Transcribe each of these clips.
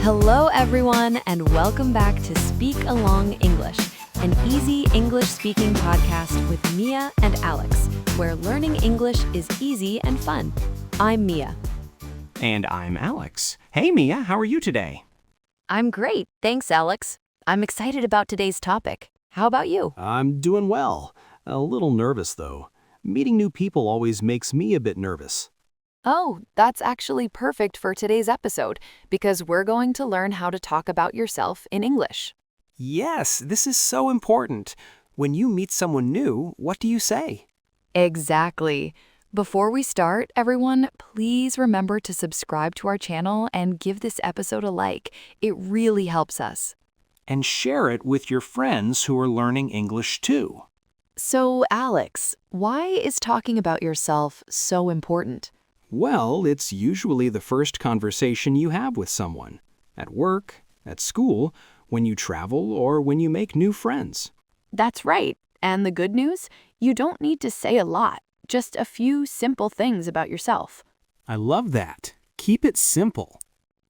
Hello, everyone, and welcome back to Speak Along English, an easy English speaking podcast with Mia and Alex, where learning English is easy and fun. I'm Mia. And I'm Alex. Hey, Mia, how are you today? I'm great. Thanks, Alex. I'm excited about today's topic. How about you? I'm doing well. A little nervous, though. Meeting new people always makes me a bit nervous. Oh, that's actually perfect for today's episode because we're going to learn how to talk about yourself in English. Yes, this is so important. When you meet someone new, what do you say? Exactly. Before we start, everyone, please remember to subscribe to our channel and give this episode a like. It really helps us. And share it with your friends who are learning English too. So, Alex, why is talking about yourself so important? Well, it's usually the first conversation you have with someone. At work, at school, when you travel, or when you make new friends. That's right. And the good news? You don't need to say a lot, just a few simple things about yourself. I love that. Keep it simple.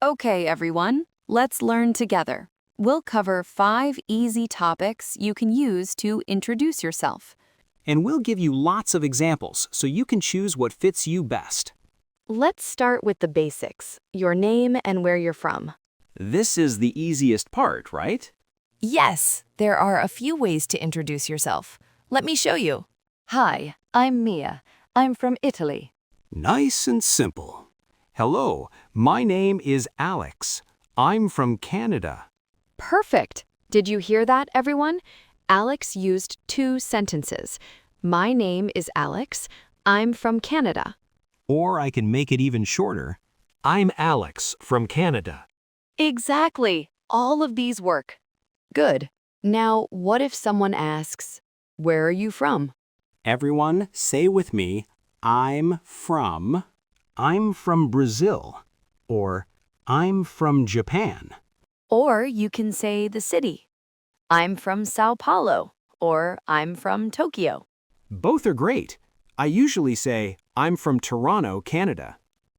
Okay, everyone, let's learn together. We'll cover 5 easy topics you can use to introduce yourself. And we'll give you lots of examples so you can choose what fits you best. Let's start with the basics, your name and where you're from. This is the easiest part, right? Yes, there are a few ways to introduce yourself. Let me show you. Hi, I'm Mia. I'm from Italy. Nice and simple. Hello, my name is Alex. I'm from Canada. Perfect. Did you hear that, everyone? Alex used 2 sentences. My name is Alex. I'm from Canada. Or I can make it even shorter. I'm Alex from Canada. Exactly. All of these work. Good. Now, what if someone asks, where are you from? Everyone, say with me, I'm from Brazil. Or I'm from Japan. Or you can say the city. I'm from Sao Paulo. Or I'm from Tokyo. Both are great. I usually say, I'm from Toronto, Canada.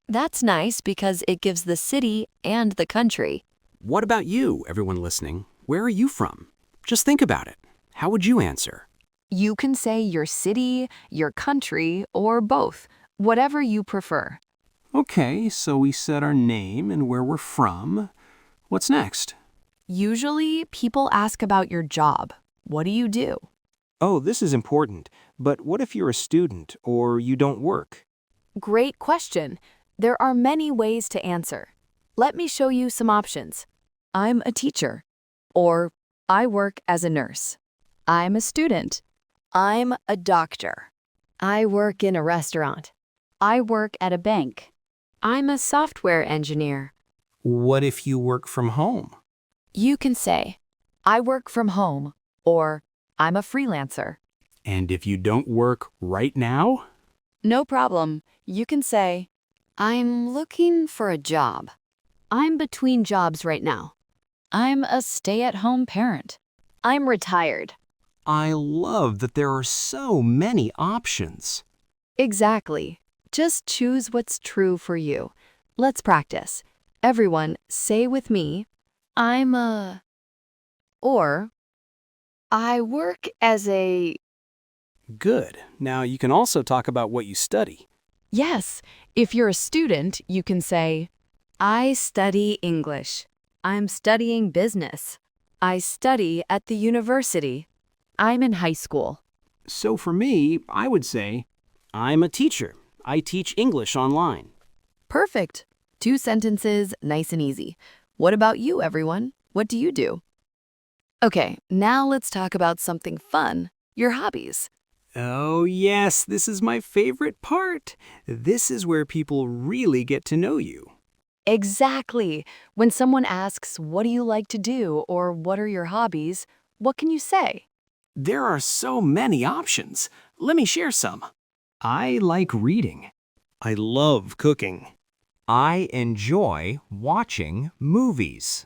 That's nice because it gives the city and the country. What about you, everyone listening? Where are you from? Just think about it. How would you answer? You can say your city, your country, or both, whatever you prefer. Okay, so we said our name and where we're from. What's next? Usually, people ask about your job. What do you do? Oh, this is important. But what if you're a student or you don't work? Great question. There are many ways to answer. Let me show you some options. I'm a teacher. Or I work as a nurse. I'm a student. I'm a doctor. I work in a restaurant. I work at a bank. I'm a software engineer. What if you work from home? You can say, I work from home, or I'm a freelancer. And if you don't work right now? No problem. You can say, I'm looking for a job. I'm between jobs right now. I'm a stay-at-home parent. I'm retired. I love that there are so many options. Exactly. Just choose what's true for you. Let's practice. Everyone, say with me, I'm a... Or, I work as a... Good. Now you can also talk about what you study. Yes, if you're a student, you can say, I study English. I'm studying business. I study at the university. I'm in high school. So for me, I would say, I'm a teacher. I teach English online. Perfect. 2 sentences, nice and easy. What about you, everyone? What do you do? Okay, now let's talk about something fun, your hobbies. Oh, yes, this is my favorite part. This is where people really get to know you. Exactly. When someone asks, what do you like to do, or what are your hobbies, what can you say? There are so many options. Let me share some. I like reading. I love cooking. I enjoy watching movies.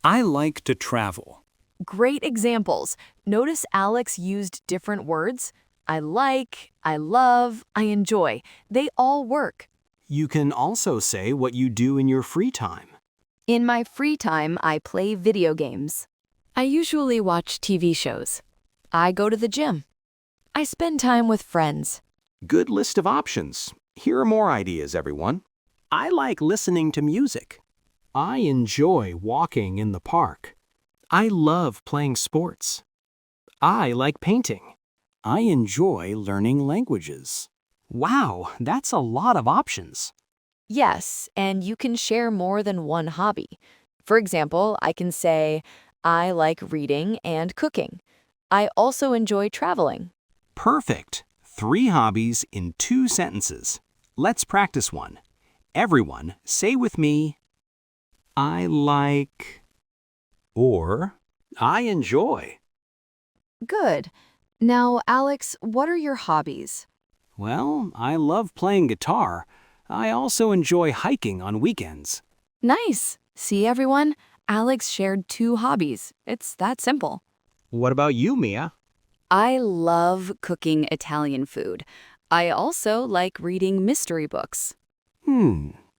I like to travel. Great examples. Notice Alex used different words. I like, I love, I enjoy. They all work. You can also say what you do in your free time. In my free time, I play video games. I usually watch TV shows. I go to the gym. I spend time with friends. Good list of options. Here are more ideas, everyone. I like listening to music. I enjoy walking in the park. I love playing sports. I like painting. I enjoy learning languages. Wow, that's a lot of options. Yes, and you can share more than one hobby. For example, I can say, I like reading and cooking. I also enjoy traveling. Perfect. 3 hobbies in 2 sentences. Let's practice one. Everyone, say with me, I like, Or, I enjoy. Good. Now, Alex, what are your hobbies? Well, I love playing guitar. I also enjoy hiking on weekends. Nice. See, everyone? Alex shared 2 hobbies. It's that simple. What about you, Mia? I love cooking Italian food. I also like reading mystery books.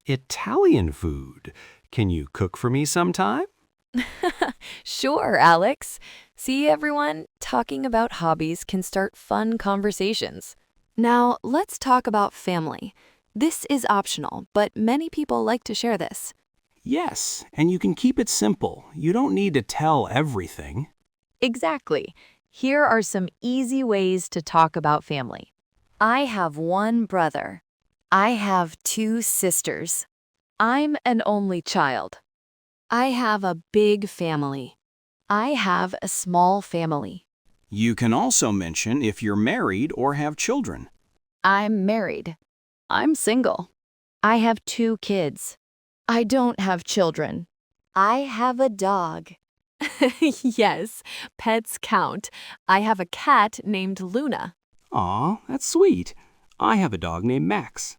Italian food. Can you cook for me sometime? Sure, Alex. See, everyone? Talking about hobbies can start fun conversations. Now, let's talk about family. This is optional, but many people like to share this. Yes, and you can keep it simple. You don't need to tell everything. Exactly. Here are some easy ways to talk about family. I have 1 brother. I have 2 sisters. I'm an only child. I have a big family. I have a small family. you can also mention if you're married or have children. I'm married. I'm single. I have 2 kids. I don't have children. I have a dog. Yes, pets count. I have a cat named Luna. Aw, that's sweet. I have a dog named Max.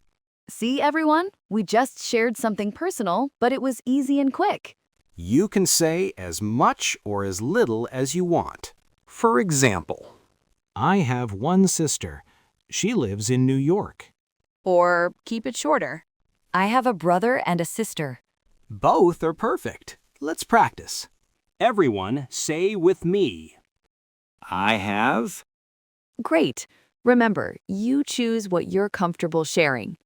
See, everyone? We just shared something personal, but it was easy and quick. You can say as much or as little as you want. For example, I have 1 sister. She lives in New York. Or keep it shorter. I have a brother and a sister. Both are perfect. Let's practice. Everyone, say with me. I have. Great. Remember, you choose what you're comfortable sharing.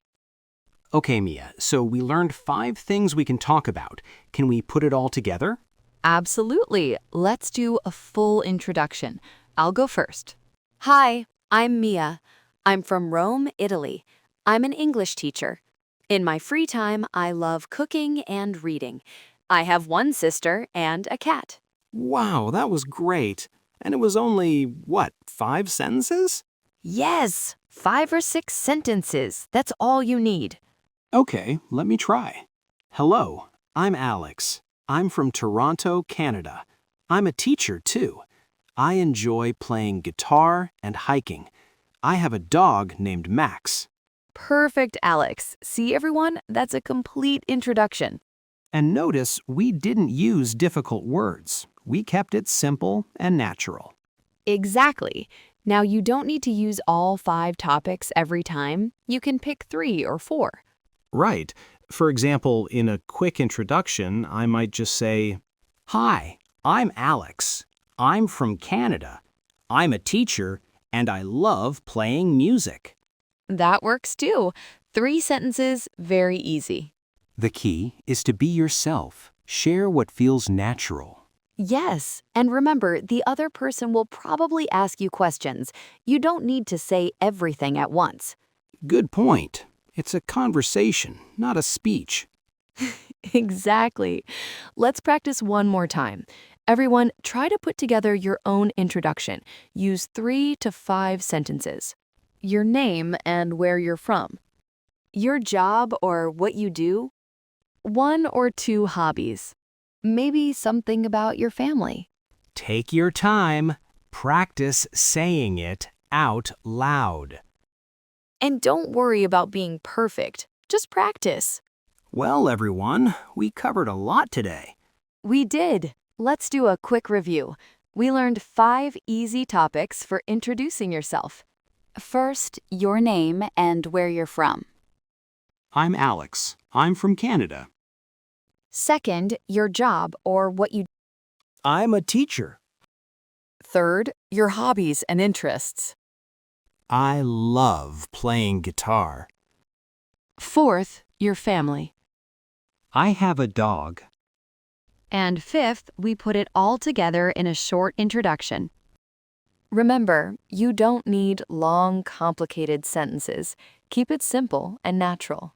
Okay, Mia, so we learned 5 things we can talk about. Can we put it all together? Absolutely. Let's do a full introduction. I'll go first. Hi, I'm Mia. I'm from Rome, Italy. I'm an English teacher. In my free time, I love cooking and reading. I have 1 sister and a cat. Wow, that was great. And it was only, 5 sentences? Yes, 5 or 6 sentences. That's all you need. Okay, let me try. Hello, I'm Alex. I'm from Toronto, Canada. I'm a teacher, too. I enjoy playing guitar and hiking. I have a dog named Max. Perfect, Alex. See, everyone? That's a complete introduction. And notice we didn't use difficult words. We kept it simple and natural. Exactly. Now, you don't need to use all 5 topics every time. You can pick 3 or 4. Right. For example, in a quick introduction, I might just say, Hi, I'm Alex. I'm from Canada. I'm a teacher, and I love playing music. That works too. 3 sentences, very easy. The key is to be yourself. Share what feels natural. Yes, and remember, the other person will probably ask you questions. You don't need to say everything at once. Good point. It's a conversation, not a speech. Exactly. Let's practice one more time. Everyone, try to put together your own introduction. Use 3 to 5 sentences. Your name and where you're from. Your job or what you do. 1 or 2 hobbies. Maybe something about your family. Take your time. Practice saying it out loud. And don't worry about being perfect. Just practice. Well, everyone, we covered a lot today. We did. Let's do a quick review. We learned 5 easy topics for introducing yourself. First, your name and where you're from. I'm Alex. I'm from Canada. Second, your job or what you. I'm a teacher. Third, your hobbies and interests. I love playing guitar. Fourth, your family. I have a dog. And fifth, we put it all together in a short introduction. Remember, you don't need long, complicated sentences. Keep it simple and natural.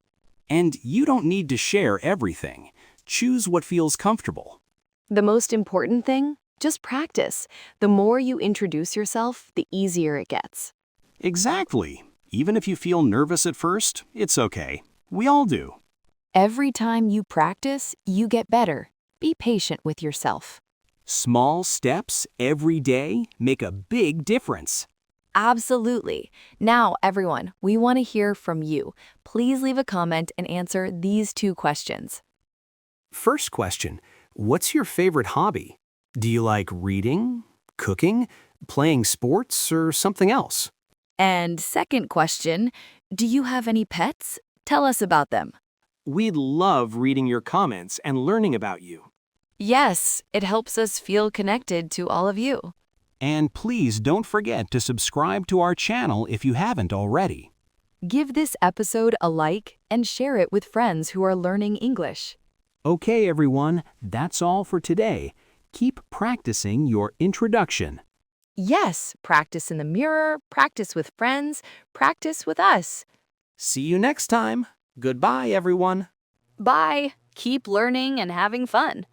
And you don't need to share everything. Choose what feels comfortable. The most important thing? Just practice. The more you introduce yourself, the easier it gets. Exactly. Even if you feel nervous at first, it's okay. We all do. Every time you practice, you get better. Be patient with yourself. Small steps every day make a big difference. Absolutely. Now, everyone, we want to hear from you. Please leave a comment and answer these 2 questions. First question, what's your favorite hobby? Do you like reading, cooking, playing sports, or something else? And second question, do you have any pets? Tell us about them. We'd love reading your comments and learning about you. Yes, it helps us feel connected to all of you. And please don't forget to subscribe to our channel if you haven't already. Give this episode a like and share it with friends who are learning English. Okay, everyone, that's all for today. Keep practicing your introduction. Yes, practice in the mirror, practice with friends, practice with us. See you next time. Goodbye, everyone. Bye. Keep learning and having fun.